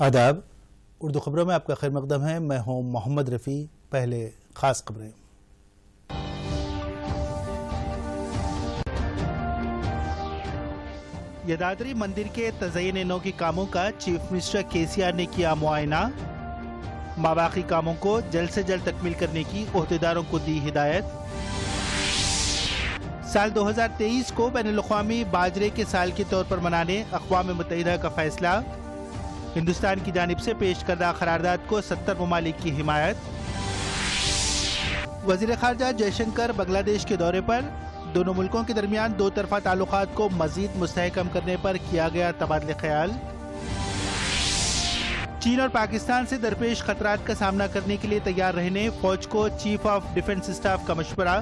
आदाब। उर्दू खबरों में आपका खैर मकदम है। मैं हूं मोहम्मद रफ़ी। पहले खास खबरें। यदाद्री मंदिर के तज़य्युन नौ के कामों का चीफ मिनिस्टर केसीआर ने किया मुआयना। माबाकी कामों को जल्द से जल्द तकमील करने की ओहदेदारों को दी हिदायत। साल 2023 को बैनुल-अक़वामी बाजरे के साल के तौर पर मनाने अक़वाम मुत्तहिदा का फैसला। हिंदुस्तान की जानिब से पेश करदा करारदाद को 70 ममालिक की हिमायत। वज़ीर ख़ारजा जयशंकर बांग्लादेश के दौरे पर। दोनों मुल्कों के दरमियान दो तरफा ताल्लुकात को मजीद मुस्तहकम करने पर किया गया तबादले ख्याल। चीन और पाकिस्तान से दरपेश खतरात का सामना करने के लिए तैयार रहने फौज को चीफ ऑफ डिफेंस स्टाफ का मशवरा।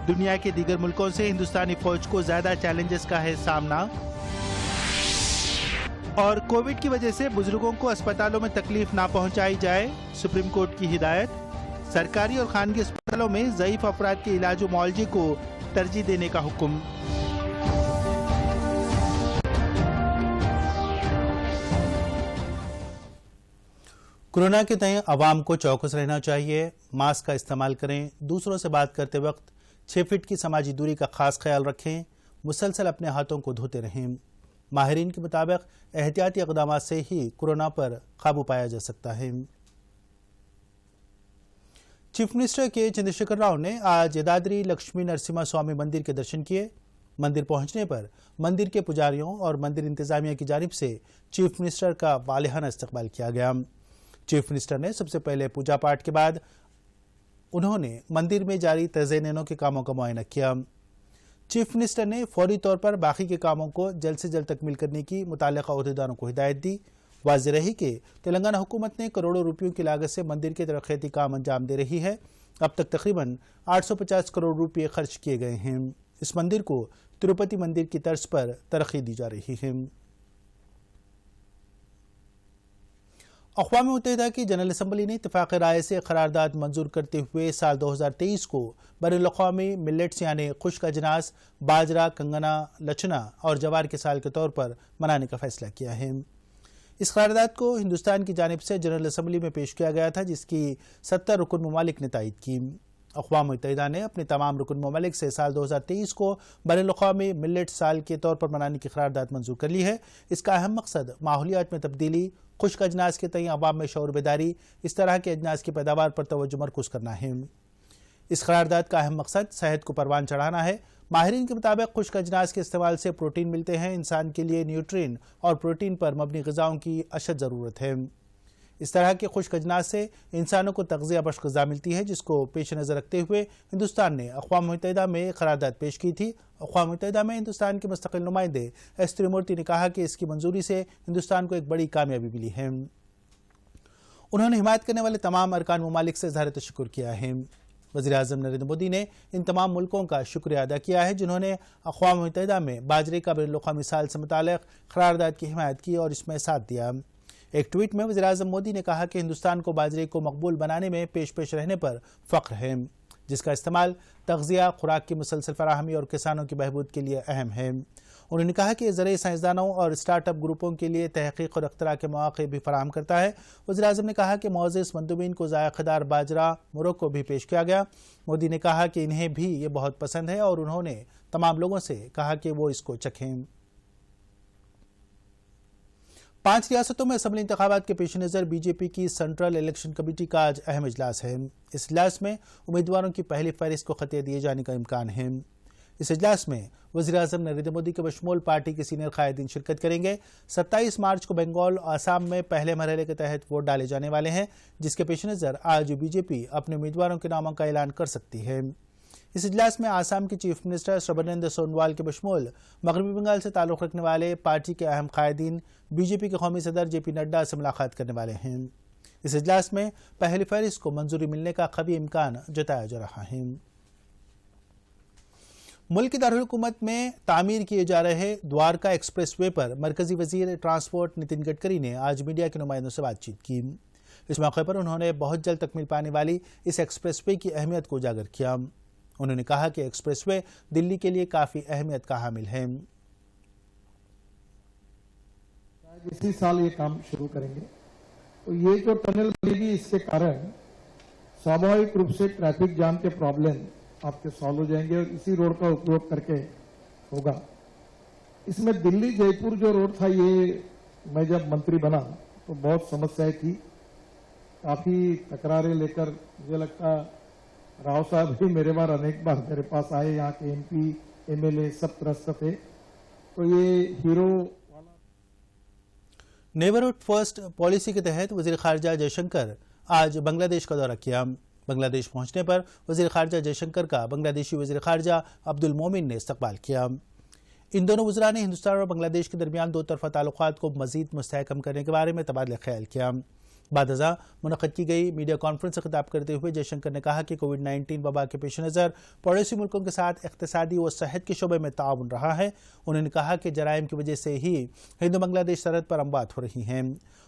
दुनिया के दीगर मुल्कों से हिंदुस्तानी फौज को ज्यादा चैलेंजेस का है सामना। और कोविड की वजह से बुजुर्गों को अस्पतालों में तकलीफ ना पहुंचाई जाए, सुप्रीम कोर्ट की हिदायत। सरकारी और खानगी अस्पतालों में ज़ईफ अफराद के इलाज और मुआलजे को तरजीह देने का हुक्म। कोरोना के तय अवाम को चौकस रहना चाहिए। मास्क का इस्तेमाल करें। दूसरों से बात करते वक्त 6 फीट की समाजी दूरी का खास ख्याल रखें। मुसलसल अपने हाथों को धोते रहें। माहिरीन के मुताबिक एहतियाती इक़दाम से ही कोरोना पर काबू पाया जा सकता है। चीफ मिनिस्टर के चंद्रशेखर राव ने आज यदाद्री लक्ष्मी नरसिम्हा स्वामी मंदिर के दर्शन किए। मंदिर पहुंचने पर मंदिर के पुजारियों और मंदिर इंतजामिया की जानिब से चीफ मिनिस्टर का वालिहाना इस्तकबाल किया गया। चीफ मिनिस्टर ने सबसे पहले पूजा पाठ के बाद उन्होंने मंदिर में जारी तज़य्युन के कामों का मुआयना किया। चीफ मिनिस्टर ने फौरी तौर पर बाकी के कामों को जल्द से जल्द तकमील करने की मुताल्लिक़ा ओहदेदारों को हिदायत दी। वाज़ेह रही कि तेलंगाना हुकूमत ने करोड़ों रुपयों की लागत से मंदिर के तरक्याती काम अंजाम दे रही है। अब तक तकरीबन 850 करोड़ रुपये खर्च किए गए हैं। इस मंदिर को तिरुपति मंदिर की तर्ज पर तरक्की दी जा रही है। अक़वाम मुत्तहिदा की जनरल असम्बली ने इत्तेफ़ाक़ राय से करारदाद मंजूर करते हुए साल 2023 को बैनुल-अक़वामी मिलेट्स यानी खुश्क अजनास, बाजरा, कंगना, लचना और जवार के साल के तौर पर मनाने का फैसला किया है। इस करारदाद को हिंदुस्तान की जानिब से जनरल असम्बली में पेश किया गया था, जिसकी 70 रुकन ममालिक ने तायीद की। अक़वाम मुत्तहिदा ने अपने तमाम रुकन ममालिक से साल 2023 को बैनुल-अक़वामी मिलेट साल के तौर पर मनाने की करारदाद मंजूर कर ली है। इसका अहम मकसद माहौलियात में तब्दीली, खुश्क अजनास के तय अवाम में शऊर बेदारी, इस तरह के अजनास की पैदावार पर तवज्जो मरकूज़ करना है। इस करारदाद का अहम मकसद सेहत को परवान चढ़ाना है। माहिरीन के मुताबिक खुश्क अजनास के इस्तेमाल से प्रोटीन मिलते हैं। इंसान के लिए न्यूट्रिन और प्रोटीन पर मबनी ग़िज़ाओं की अशद ज़रूरत है। इस तरह के खुश्क अजनास से इंसानों को तग़ज़िया बख्श ग़िज़ा मिलती है, जिसको पेश नज़र रखते हुए हिंदुस्तान ने अक़वाम मुत्तहिदा में करारदाद पेश की थी। अक़वाम मुत्तहिदा में हिंदुस्तान के मुस्तक़िल नुमाइंदे एस त्रिमूर्ति ने कहा कि इसकी मंजूरी से हिंदुस्तान को एक बड़ी कामयाबी मिली है। उन्होंने हिमायत करने वाले तमाम अरकान ममालिक से इज़हार तशक्कुर किया है। वज़ीर-ए-आज़म नरेंद्र मोदी ने इन तमाम मुल्कों का शुक्रिया अदा किया है जिन्होंने अक़वाम मुत्तहिदा में बाजरे का बैनुल-अक़वामी साल से मुताल्लिक़ करारदाद की हिमायत की और इसमें साथ दिया। एक ट्वीट में वज़ीर-ए-आज़म मोदी ने कहा कि हिंदुस्तान को बाजरे को मकबूल बनाने में पेश रहने पर फ़ख्र है, जिसका इस्तेमाल तग़ज़िया, खुराक की मुसलसल फराहमी और किसानों की बहबूद के लिए अहम है। उन्होंने कहा कि ज़रिए साइंसदानों और स्टार्टअप ग्रुपों के लिए तहक़ीक़ और इख्तिरा के मौक़े भी फराहम करता है। वज़ीर-ए-आज़म ने कहा कि मुअज़्ज़ज़ मंदूबीन को ज़ायक़ेदार बाजरा मोरक्को भी पेश किया गया। मोदी ने कहा कि इन्हें भी ये बहुत पसंद है और उन्होंने तमाम लोगों से कहा कि वो इसको चखें। 5 रियासतों में असम्बली इंतख़ाबात के पेश नज़र बीजेपी की सेंट्रल इलेक्शन कमेटी का आज अहम इजलास है। इस इजलास में उम्मीदवारों की पहली फहरिस्त को ख़त दिए जाने का इम्कान है। इस इजलास में वज़ीर-ए-आज़म नरेंद्र मोदी के बशमूल पार्टी के सीनियर क़ायदीन शिरकत करेंगे। 27 मार्च को बंगाल और आसाम में पहले मरहले के तहत वोट डाले जाने वाले हैं, जिसके पेश नज़र आज बीजेपी अपने उम्मीदवारों के नामों का ऐलान कर सकती है। इस इजलास में आसाम के चीफ मिनिस्टर सर्बानंद सोनोवाल के बशमूल मगरबी बंगाल से ताल्लुक़ रखने वाले पार्टी के अहम क़ायदीन, बीजेपी के कौमी सदर जेपी नड्डा से मुलाकात करने वाले हैं। इस इजलास में पहली फहरिस्त को मंजूरी मिलने का कवी इम्कान जताया जा रहा है। मुल्क की दारुल-हुकूमत में तामीर किए जा रहे द्वारका एक्सप्रेस वे पर मरकजी वज़ीर ट्रांसपोर्ट नितिन गडकरी ने आज मीडिया के नुमाइंदों से बातचीत की। इस मौके पर उन्होंने बहुत जल्द तकमील पाने वाली इस एक्सप्रेस वे की अहमियत को उजागर किया। उन्होंने कहा कि एक्सप्रेस वे दिल्ली के लिए काफ़ी अहमियत का हामिल है। इसी साल ये काम शुरू करेंगे। तो ये जो टनल बनेगी इसके कारण स्वाभाविक रूप से ट्रैफिक जाम के प्रॉब्लम आपके सॉल्व हो जाएंगे और इसी रोड का उपयोग करके होगा। इसमें दिल्ली जयपुर जो रोड था, ये मैं जब मंत्री बना तो बहुत समस्याएं थी, काफी तकरारें लेकर, मुझे लगता राव साहब भी मेरे अनेक बार मेरे पास आए, यहाँ के MP MLA सब त्रस्त थे। तो ये हीरो नेबरहुड फर्स्ट पॉलिसी के तहत वजीर खारजा जयशंकर आज बांग्लादेश का दौरा किया। बांग्लादेश पहुंचने पर वजीर खारजा जयशंकर का बांग्लादेशी वजीर खारजा अब्दुल मोमिन ने इस्तकबाल किया। इन दोनों वज़रा ने हिंदुस्तान और बांग्लादेश के दरमियान दो तरफा ताल्लुकात को मजीद मुस्तहकम करने के बारे में तबादला ख्याल किया। बाद अज़ा मुनक़्क़द की गई मीडिया कॉन्फ्रेंस से खिताब करते हुए जयशंकर ने कहा कि कोविड-19 वबा के पेश नज़र पड़ोसी मुल्कों के साथ इक़्तिसादी व सेहत के शोबे में ताउन रहा है। उन्होंने कहा कि जराइम की वजह से ही हिंदू बांग्लादेश सरहद पर अमवात हो रही हैं।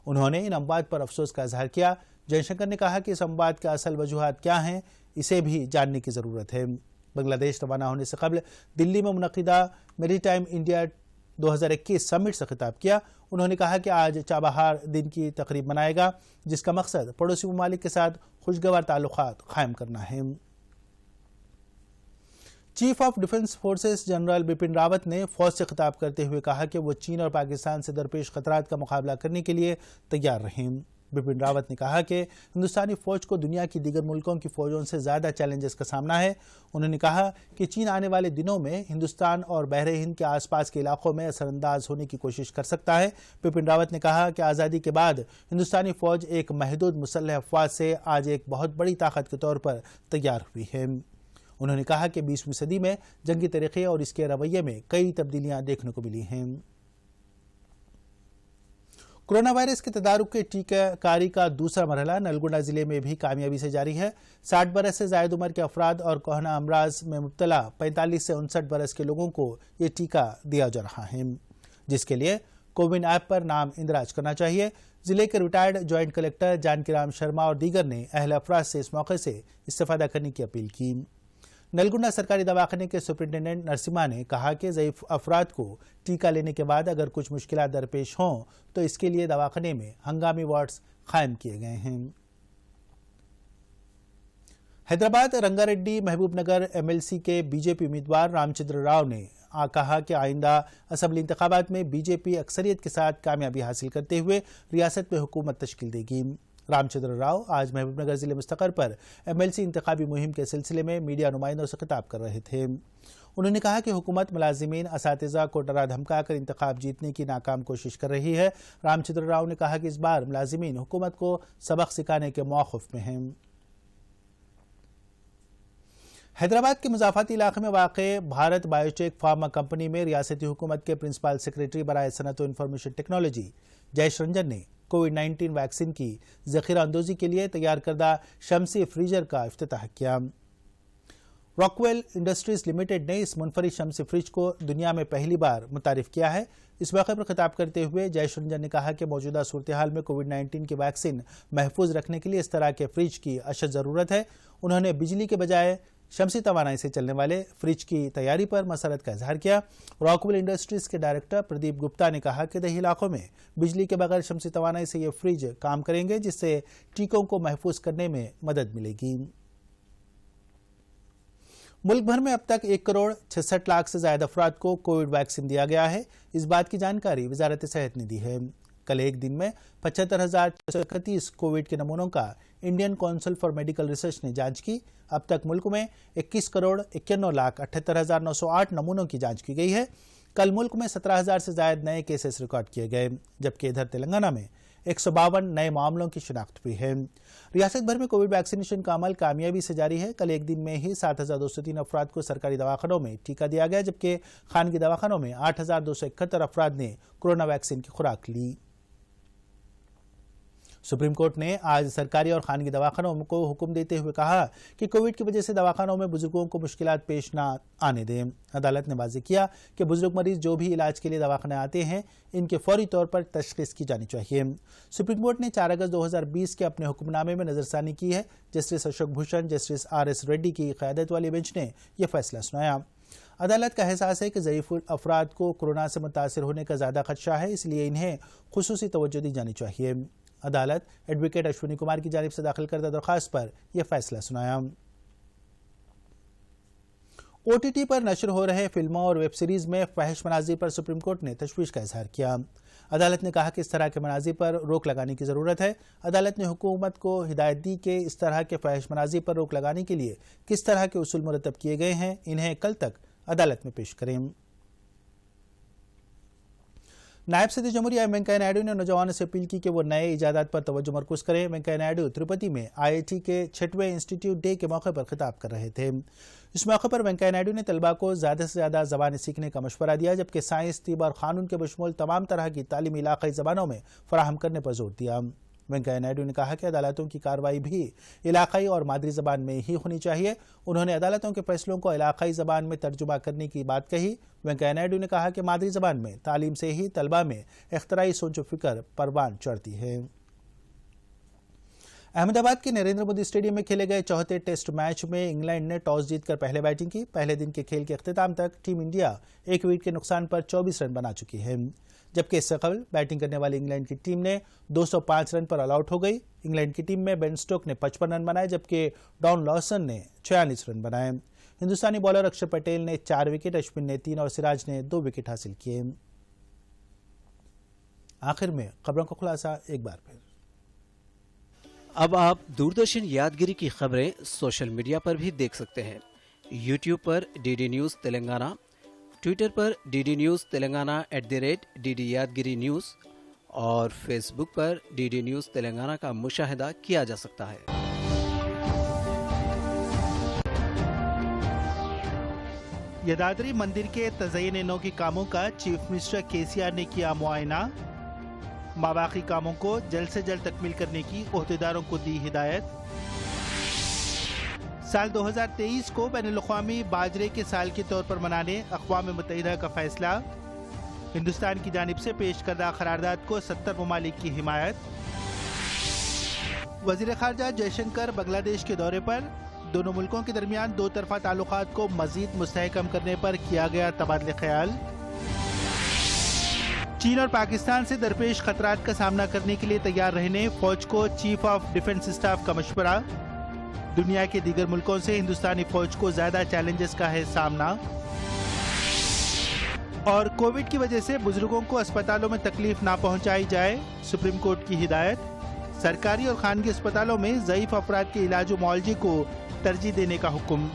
उन्होंने इन अमवात पर अफसोस का इजहार किया। जयशंकर ने कहा कि इस अमवात के असल वजूहात क्या हैं, इसे भी जानने की ज़रूरत है। बांग्लादेश रवाना होने से कबल दिल्ली में मुनक़िदा मैरीटाइम इंडिया 2021 समिट से खिताब किया। उन्होंने कहा कि आज चाबहार दिन की तकरीब मनाएगा, जिसका मकसद पड़ोसी ममालिक के साथ खुशगवार ताल्लुकात कायम करना है। Chief of defence forces general Bipin Rawat ने फौज से खिताब करते हुए कहा कि वो चीन और पाकिस्तान से दरपेश खतरात का मुकाबला करने के लिए तैयार रहें। बिपिन रावत ने कहा कि हिंदुस्तानी फौज को दुनिया की दीगर मुल्कों की फौजों से ज़्यादा चैलेंजेस का सामना है। उन्होंने कहा कि चीन आने वाले दिनों में हिंदुस्तान और बहरे हिंद के आसपास के इलाकों में असरअंदाज होने की कोशिश कर सकता है। बिपिन रावत ने कहा कि आज़ादी के बाद हिंदुस्तानी फौज एक महदूद मुसल्लह अफवाज से आज एक बहुत बड़ी ताकत के तौर पर तैयार हुई है। उन्होंने कहा कि 20वीं सदी में जंगी तरीक़े और इसके रवैये में कई तब्दीलियाँ देखने को मिली हैं। कोरोना वायरस के तदारुक के टीकाकारी का दूसरा मरहला नलगोंडा जिले में भी कामयाबी से जारी है। 60 बरस से जायद उम्र के अफराद और कोहना अमराज में मुब्तला 45 से 59 बरस के लोगों को ये टीका दिया जा रहा है, जिसके लिए कोविन ऐप पर नाम इंदराज करना चाहिए। जिले के retired joint collector Janaki Ram Sharma और दीगर ने अहल अफराद से इस मौके से इस्तेफादा करने की अपील की। नलगोंडा सरकारी दवाखाने के सुपरिटेंडेंट नरसिम्हा ने कहा कि ज़ईफ अफराद को टीका लेने के बाद अगर कुछ मुश्किलात दरपेश हों तो इसके लिए दवाखाने में हंगामी वार्ड्स कायम किए गए हैं। हैदराबाद रंगारेड्डी महबूबनगर MLC के बीजेपी उम्मीदवार रामचंद्र राव ने कहा कि आइंदा असम्बली इंतखाबात में बीजेपी अक्सरियत के साथ कामयाबी हासिल करते हुए रियासत में हुकूमत तश्कील देगी। रामचंद्र राव आज महबूबनगर जिले मुस्तकर पर MLC इंतखाबी मुहिम के सिलसिले में मीडिया नुमाइंदों से खिताब कर रहे थे। उन्होंने कहा कि हुकूमत मुलाजिमीन असातिज़ा को डरा धमका कर इंतखाब जीतने की नाकाम कोशिश कर रही है। रामचंद्र राव ने कहा कि इस बार मुलाजिमीन हुकूमत को सबक सिखाने के मौक़िफ़ में हैं। हैदराबाद के मुज़ाफ़ाती इलाके में वाक़े भारत बायोटेक फार्मा कंपनी में रियासती हुकूमत के प्रिंसिपल सेक्रेटरी बराए सनत व इंफॉर्मेशन टेक्नोलॉजी जयेश रंजन ने कोविड-19 वैक्सीन की ज़ख़ीरा अंदोज़ी के लिए तैयार करदा शमसी फ्रीजर का इफ्तिताह किया। रॉकवेल इंडस्ट्रीज लिमिटेड ने इस मुनफरिद शमसी फ्रिज को दुनिया में पहली बार मुतारिफ किया है। इस मौके पर खिताब करते हुए जयेश रंजन ने कहा कि मौजूदा सूरत हाल में कोविड-19 की वैक्सीन महफूज रखने के लिए इस तरह के फ्रिज की अशद ज़रूरत है। उन्होंने बिजली के बजाय शमसी तवानाई से चलने वाले फ्रिज की तैयारी पर मसरत का इजहार किया। रॉकवेल इंडस्ट्रीज के डायरेक्टर प्रदीप गुप्ता ने कहा कि दही इलाकों में बिजली के बगैर शमसी तवानाई से ये फ्रिज काम करेंगे, जिससे टीकों को महफूज करने में मदद मिलेगी। मुल्क भर में अब तक 1 करोड़ 66 लाख से ज्यादा अफराद को कोविड वैक्सीन दिया गया है। इस बात की जानकारी वजारत सेहत ने दी है। कल एक दिन में 75,631 कोविड के नमूनों का Indian council for medical research ने जांच की। अब तक मुल्क में 21 करोड़ 51 लाख 78,908 नमूनों की जांच की गई है। कल मुल्क में 17,000 से ज्यादा नए केसेस रिकॉर्ड किए गए, जबकि इधर तेलंगाना में 152 नए मामलों की शिनाख्त हुई है। रियासत भर में कोविड वैक्सीनेशन का अमल कामयाबी से जारी है। कल एक दिन में ही 7,203 अफराद को सरकारी दवाखानों में टीका दिया गया, जबकि खानगी दवाखानों में 8,271 अफराद ने कोरोना वैक्सीन की खुराक ली। सुप्रीम कोर्ट ने आज सरकारी और खानगी दवाखानों को हुक्म देते हुए कहा कि कोविड की वजह से दवाखानों में बुजुर्गों को मुश्किलात पेश न आने दें। अदालत ने वाज़ेह किया कि बुजुर्ग मरीज जो भी इलाज के लिए दवाखाने आते हैं, इनके फौरी तौर पर तशख़ीस की जानी चाहिए। सुप्रीम कोर्ट ने 4 अगस्त 2020 के अपने हुक्मनामे में नज़रसानी की है। Justice Ashok Bhushan, justice RS Reddy की क़यादत वाली बेंच ने यह फैसला सुनाया। عدالت کا احساس ہے کہ ضعیف افراد کو کورونا سے متاثر ہونے کا زیادہ خدشہ ہے، اس لیے انہیں خصوصی توجہ دی جانی چاہیے۔ عدالت ایڈوکیٹ اشونی کمار کی جانب سے داخل کردہ درخواست پر یہ فیصلہ سنایا۔ او ٹی ٹی پر نشر ہو رہے فلموں اور ویب سیریز میں فحش مناظر پر سپریم کورٹ نے تشویش کا اظہار کیا۔ عدالت نے کہا کہ اس طرح کے مناظر پر روک لگانے کی ضرورت ہے۔ عدالت نے حکومت کو ہدایت دی کہ اس طرح کے فحش مناظر پر روک لگانے کے لیے کس طرح کے اصول مرتب کیے گئے ہیں، انہیں کل تک عدالت میں پیش کریں۔ نائب صدر جمہوریہ وینکیا نائیڈو نے نوجوانوں سے اپیل کی کہ وہ نئے ایجادات پر توجہ مرکوز کریں۔ وینکیا نائیڈو تروپتی میں آئی آئی ٹی کے 6ویں انسٹیٹیوٹ ڈے کے موقع پر خطاب کر رہے تھے۔ اس موقع پر وینکیا نائیڈو نے طلباء کو زیادہ سے زیادہ زبانیں سیکھنے کا مشورہ دیا، جبکہ سائنس، طب اور قانون کے بشمول تمام طرح کی تعلیم علاقائی زبانوں میں فراہم کرنے پر زور دیا۔ وینکیا نائیڈو نے کہا کہ عدالتوں کی کارروائی بھی علاقائی اور مادری زبان میں ہی ہونی چاہیے۔ انہوں نے عدالتوں کے فیصلوں کو علاقائی زبان میں ترجمہ کرنے کی بات کہی۔ وینکیا نائیڈو نے کہا کہ مادری زبان میں تعلیم سے ہی طلباء میں اختراعی سوچ و فکر پروان چڑھتی ہے۔ احمد آباد کے نریندر مودی اسٹیڈیم میں کھیلے گئے چوتھے ٹیسٹ میچ میں انگلینڈ نے ٹاس جیت کر پہلے بیٹنگ کی۔ پہلے دن کے کھیل کے اختتام تک ٹیم انڈیا 1 وکٹ کے نقصان پر 24 رن بنا چکی ہے، جبکہ اس سے قبل بیٹنگ کرنے والی انگلینڈ کی ٹیم نے 205 رن پر آل آؤٹ ہو گئی۔ انگلینڈ کی ٹیم میں بین سٹوک نے 55 رن بنائے، جبکہ ڈان لاسن نے 46 رن بنائے۔ ہندوستانی بالر اکشر پٹیل نے 4 وکٹ، اشون نے 3 اور سراج نے 2 وکٹ حاصل کیے۔ آخر میں خبروں کا خلاصہ ایک بار پھر۔ اب آپ دوردرشن یادگیری کی خبریں سوشل میڈیا پر بھی دیکھ سکتے ہیں۔ یوٹیوب پر D D news Telangana, Twitter پر D D news Telangana @DD Yadagiri news اور فیس بک پر ڈی ڈی نیوز تلنگانہ کا مشاہدہ کیا جا سکتا ہے۔ یدادری مندر کے تزئین نو کے کاموں کا چیف منسٹر KCR نے کیا معائنہ۔ ماباقی کاموں کو جلد سے جلد تکمیل کرنے کی عہدیداروں کو دی ہدایت۔ سال 2023 کو بین الاقوامی باجرے کے سال کے طور پر منانے اقوام متحدہ کا فیصلہ۔ ہندوستان کی جانب سے پیش کردہ قرارداد کو 70 ممالک کی حمایت۔ وزیر خارجہ جے شنکر بنگلہ دیش کے دورے پر، دونوں ملکوں کے درمیان 2 طرفہ تعلقات کو مزید مستحکم کرنے پر کیا گیا تبادلہ خیال۔ چین اور پاکستان سے درپیش خطرات کا سامنا کرنے کے لیے تیار رہنے فوج کو چیف آف ڈیفنس اسٹاف کا مشورہ۔ دنیا کے دیگر ملکوں سے ہندوستانی فوج کو زیادہ چیلنجز کا ہے سامنا۔ اور کووڈ کی وجہ سے بزرگوں کو اسپتالوں میں تکلیف نہ پہنچائی جائے، سپریم کورٹ کی ہدایت۔ سرکاری اور خانگی اسپتالوں میں ضعیف افراد کے علاج و معالجے کو ترجیح دینے کا حکم۔